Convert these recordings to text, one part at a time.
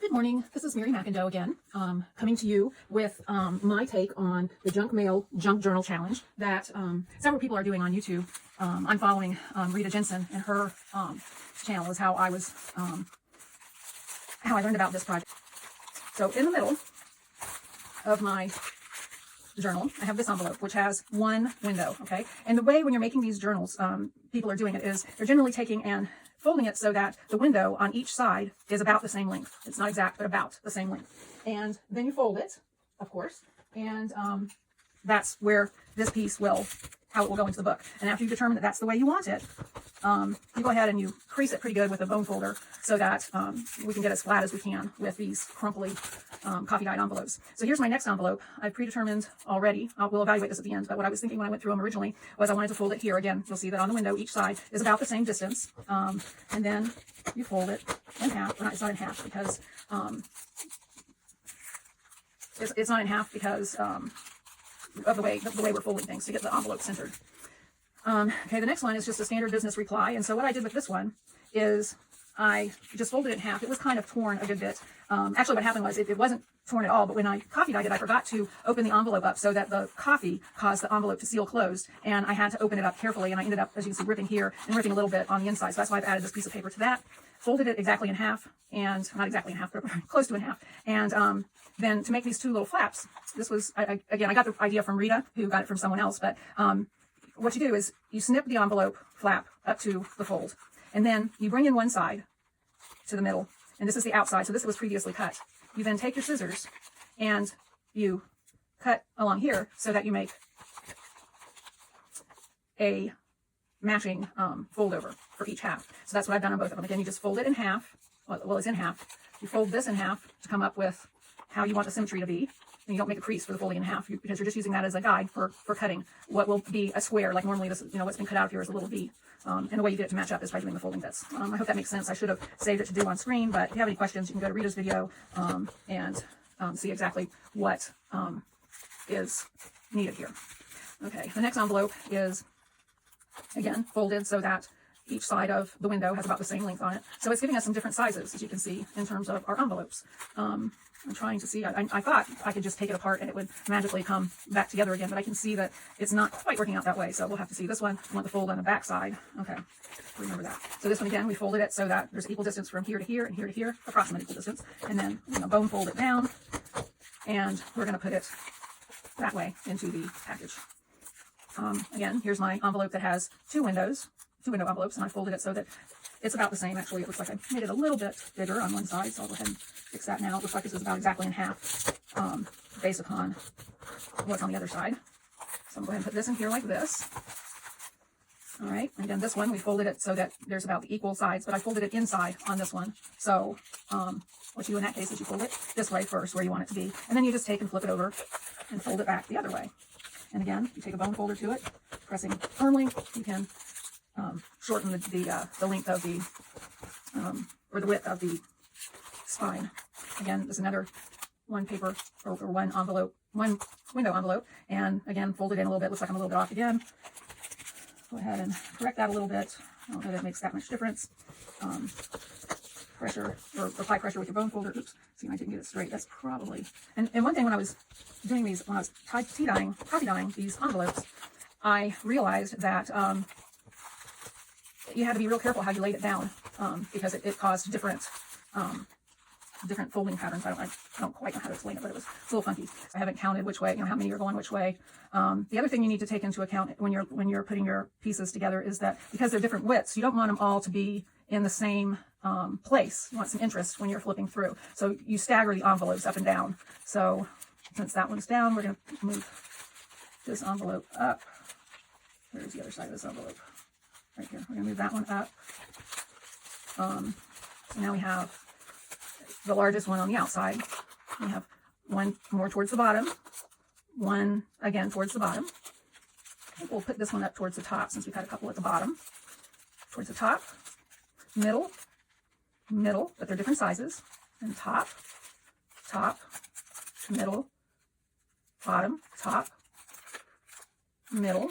Good morning. This is Mary McIndoe again, coming to you with my take on the Junk Mail Junk Journal Challenge that several people are doing on YouTube. I'm following Rita Jensen, and her channel is how I learned about this project. So in the middle of my journal, I have this envelope, which has one window, okay? And the way when you're making these journals, people are doing it is they're generally taking and folding it so that the window on each side is about the same length. It's not exact, but about the same length. And then you fold it, of course, and that's where this piece how it will go into the book. And after you determine that that's the way you want it, you go ahead and you crease it pretty good with a bone folder so that we can get as flat as we can with these crumply coffee dyed envelopes. So here's my next envelope. I've predetermined already. We'll evaluate this at the end, but what I was thinking when I went through them originally was I wanted to fold it here. Again, you'll see that on the window, each side is about the same distance. And then you fold it in half. Well, it's not in half because it's not in half because of the way we're folding things to get the envelope centered. Okay, the next one is just a standard business reply. And so what I did with this one is I just folded it in half. It was kind of torn a good bit. Actually, what happened was it wasn't torn at all, but when I coffee dyed it, I forgot to open the envelope up so that the coffee caused the envelope to seal closed, and I had to open it up carefully, and I ended up, as you can see, ripping here and ripping a little bit on the inside. So that's why I've added this piece of paper to that. Folded it exactly in half, and not exactly in half, but close to in half. And then to make these two little flaps, this was, again, I got the idea from Rita, who got it from someone else, but what you do is you snip the envelope flap up to the fold, and then you bring in one side to the middle, and this is the outside, so this was previously cut. You then take your scissors and you cut along here so that you make a matching fold over for each half. So that's what I've done on both of them. Again, you just fold it in half. Well, it's in half. You fold this in half to come up with how you want the symmetry to be. And you don't make a crease for the folding in half because you're just using that as a guide for cutting what will be a square. Like normally this, what's been cut out here is a little V. And the way you get it to match up is by doing the folding bits. I hope that makes sense. I should have saved it to do on screen, but if you have any questions, you can go to Rita's video and see exactly what is needed here. Okay, the next envelope is, again, folded so that each side of the window has about the same length on it. So it's giving us some different sizes, as you can see, in terms of our envelopes. I'm trying to see, I thought I could just take it apart and it would magically come back together again, but I can see that it's not quite working out that way, so we'll have to see. This one, I want the fold on the back side. Okay, remember that. So this one, again, we folded it so that there's equal distance from here to here and here to here, approximate equal distance, and then bone fold it down, and we're going to put it that way into the package. Again, here's my envelope that has two window envelopes, and I folded it so that it's about the same. Actually, it looks like I made it a little bit bigger on one side, so I'll go ahead and fix that now. It looks like this is about exactly in half based upon what's on the other side. So I'm going to go ahead and put this in here like this. All right, and then this one, we folded it so that there's about the equal sides, but I folded it inside on this one. So what you do in that case is you fold it this way first, where you want it to be, and then you just take and flip it over and fold it back the other way. And again, you take a bone folder to it, pressing firmly, you can shorten the length of the, or the width of the spine. Again, there's another one paper, or one envelope, one window envelope, and again, fold it in a little bit. Looks like I'm a little bit off again. Go ahead and correct that a little bit. I don't know that it makes that much difference. Pressure, or apply pressure with your bone folder. Oops, see, I didn't get it straight. That's probably, and one thing when I was doing these, when I was coffee dyeing these envelopes, I realized that you had to be real careful how you laid it down because it caused different folding patterns. I don't quite know how to explain it, but it was a little funky. I haven't counted which way, how many are going which way. The other thing you need to take into account when you're putting your pieces together is that because they're different widths, you don't want them all to be in the same place. You want some interest when you're flipping through. So you stagger the envelopes up and down. So since that one's down, we're going to move this envelope up. Where's the other side of this envelope? Right here. We're going to move that one up. So now we have the largest one on the outside. We have one more towards the bottom, one again towards the bottom. I think we'll put this one up towards the top since we've had a couple at the bottom. Towards the top, middle, but they're different sizes. And top, middle, bottom, top, middle,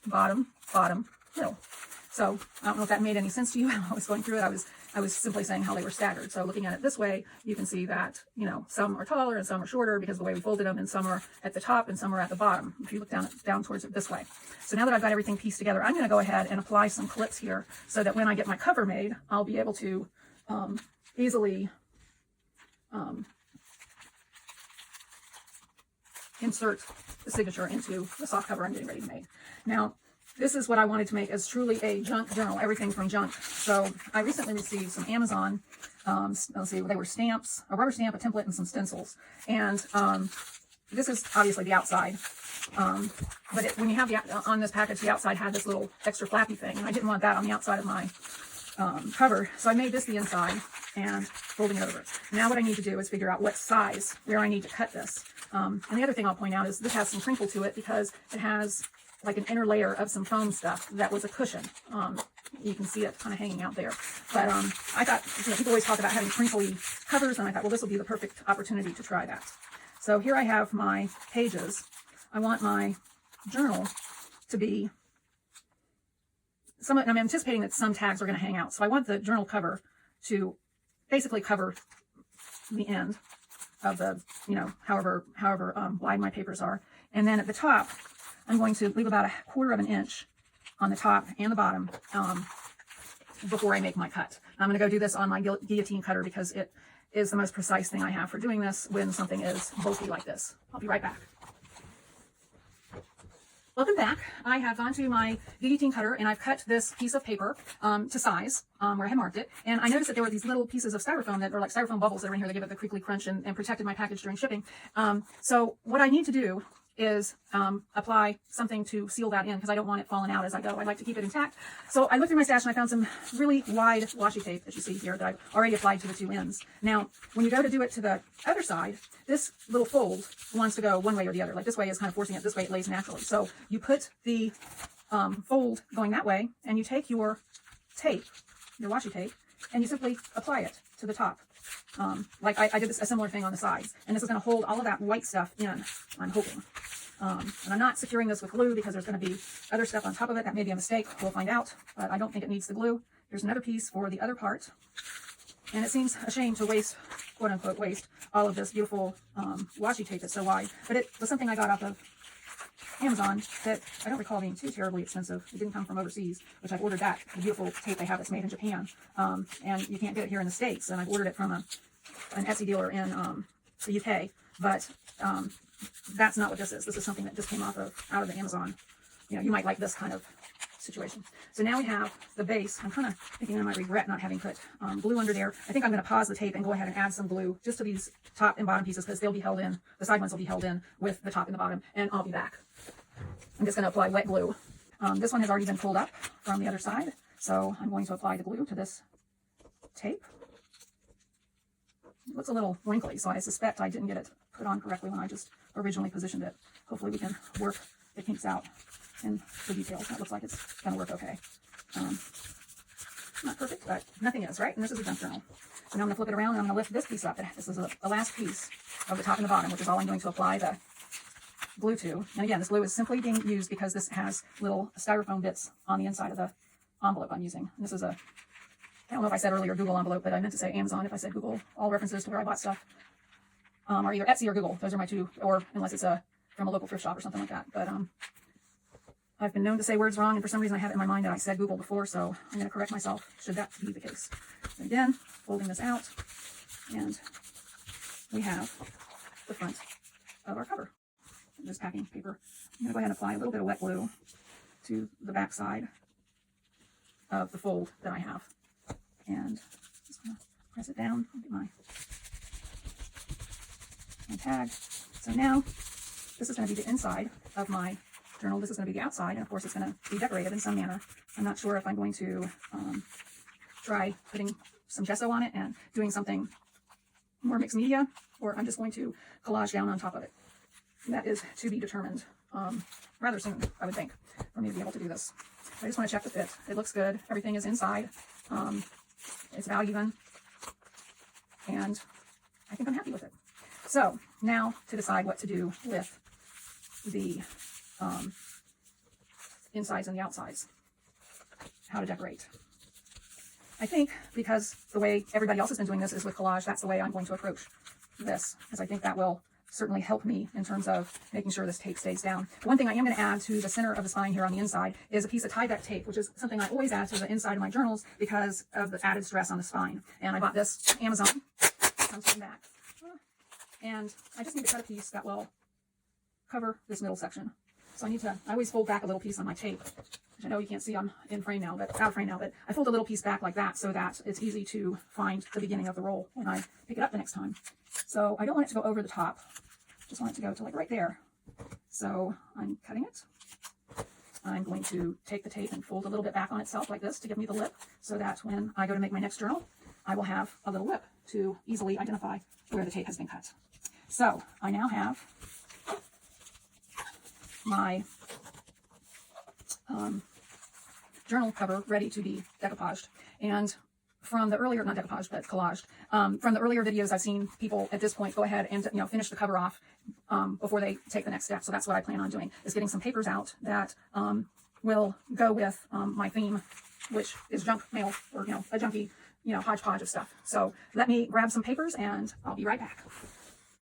bottom, middle. So I don't know if that made any sense to you. I was going through it. I was I was simply saying how they were staggered. So looking at it this way, you can see that, you know, some are taller and some are shorter because of the way we folded them, and some are at the top and some are at the bottom, if you look down towards it this way. So now that I've got everything pieced together, I'm going to go ahead and apply some clips here so that when I get my cover made, I'll be able to easily insert the signature into the soft cover I'm getting ready to make. Now, this is what I wanted to make as truly a junk journal, everything from junk. So I recently received some Amazon, let's see, they were stamps, a rubber stamp, a template, and some stencils. And this is obviously the outside. But when you have on this package, the outside had this little extra flappy thing, and I didn't want that on the outside of my cover. So I made this the inside and folding it over. Now what I need to do is figure out what size, where I need to cut this. And the other thing I'll point out is this has some crinkle to it because it has like an inner layer of some foam stuff that was a cushion. You can see it kind of hanging out there. But I thought, you know, people always talk about having crinkly covers, and I thought, well, this will be the perfect opportunity to try that. So here I have my pages. I want my journal to be, I'm anticipating that some tags are going to hang out. So I want the journal cover to basically cover the end of the, you know, however wide my papers are. And then at the top, I'm going to leave about 1/4 of an inch on the top and the bottom before I make my cut. I'm going to go do this on my guillotine cutter because it is the most precise thing I have for doing this when something is bulky like this. I'll be right back. Welcome back. I have gone to my guillotine cutter and I've cut this piece of paper to size where I had marked it. And I noticed that there were these little pieces of styrofoam that are like styrofoam bubbles that are in here that give it the crinkly crunch and protected my package during shipping. So what I need to do is apply something to seal that in because I don't want it falling out as I go. I like to keep it intact. So I looked through my stash and I found some really wide washi tape, as you see here, that I've already applied to the two ends. Now, when you go to do it to the other side, this little fold wants to go one way or the other. Like this way is kind of forcing it, this way it lays naturally. So you put the fold going that way and you take your tape, your washi tape, and you simply apply it to the top. Like I did a similar thing on the sides, and this is going to hold all of that white stuff in, I'm hoping. And I'm not securing this with glue because there's going to be other stuff on top of it. That may be a mistake. We'll find out, but I don't think it needs the glue. Here's another piece for the other part. And it seems a shame to waste, quote unquote, waste all of this beautiful washi tape that's so wide. But it was something I got off of Amazon that I don't recall being too terribly expensive. It didn't come from overseas, which I've ordered that, the beautiful tape they have that's made in Japan. And you can't get it here in the States. And I've ordered it from an Etsy dealer in the UK. But that's not what this is. This is something that just came out of the Amazon. You know, you might like this kind of situation. So now we have the base. I'm kind of thinking I might regret not having put glue under there. I think I'm going to pause the tape and go ahead and add some glue just to these top and bottom pieces because they'll be held in, the side ones will be held in with the top and the bottom, and I'll be back. I'm just going to apply wet glue. This one has already been pulled up from the other side, so I'm going to apply the glue to this tape. It looks a little wrinkly, so I suspect I didn't get it put on correctly when I just originally positioned it. Hopefully we can work the kinks out in the details. That looks like it's going to work okay. Not perfect, but nothing is, right? And this is a junk journal. So now I'm going to flip it around and I'm going to lift this piece up. This is the last piece of the top and the bottom, which is all I'm going to apply the glue to. And again, this glue is simply being used because this has little styrofoam bits on the inside of the envelope I'm using. And this is I don't know if I said earlier Google envelope, but I meant to say Amazon if I said Google. All references to where I bought stuff are either Etsy or Google. Those are my two, or unless it's from a local thrift shop or something like that. But I've been known to say words wrong, and for some reason I have it in my mind that I said Google before, so I'm going to correct myself should that be the case. So again, folding this out, and we have the front of our cover. This packing paper. I'm going to go ahead and apply a little bit of wet glue to the back side of the fold that I have. And just going to press it down. I'll get my tag. So now, this is going to be the inside of my journal. This is going to be the outside, and of course it's going to be decorated in some manner. I'm not sure if I'm going to try putting some gesso on it and doing something more mixed media, or I'm just going to collage down on top of it. That is to be determined rather soon, I would think, for me to be able to do this. I just want to check the fit. It looks good. Everything is inside. It's about even. And I think I'm happy with it. So now to decide what to do with the insides and the outsides. How to decorate. I think because the way everybody else has been doing this is with collage, that's the way I'm going to approach this, because I think that will certainly help me in terms of making sure this tape stays down. One thing I am going to add to the center of the spine here on the inside is a piece of Tyvek tape, which is something I always add to the inside of my journals because of the added stress on the spine. And I bought this at Amazon. Comes from back. And I just need to cut a piece that will cover this middle section. So I always fold back a little piece on my tape, which I know you can't see I'm in frame now, but out of frame now, but I fold a little piece back like that so that it's easy to find the beginning of the roll when I pick it up the next time. So I don't want it to go over the top. Just want it to go to like right there. So I'm cutting it. I'm going to take the tape and fold a little bit back on itself like this to give me the lip so that when I go to make my next journal, I will have a little lip to easily identify where the tape has been cut. So I now have my journal cover ready to be decoupaged. And from the earlier, not decoupaged, but collaged, from the earlier videos, I've seen people at this point go ahead and, finish the cover off before they take the next step. So that's what I plan on doing, is getting some papers out that will go with my theme, which is junk mail, or, a junky, hodgepodge of stuff. So let me grab some papers and I'll be right back.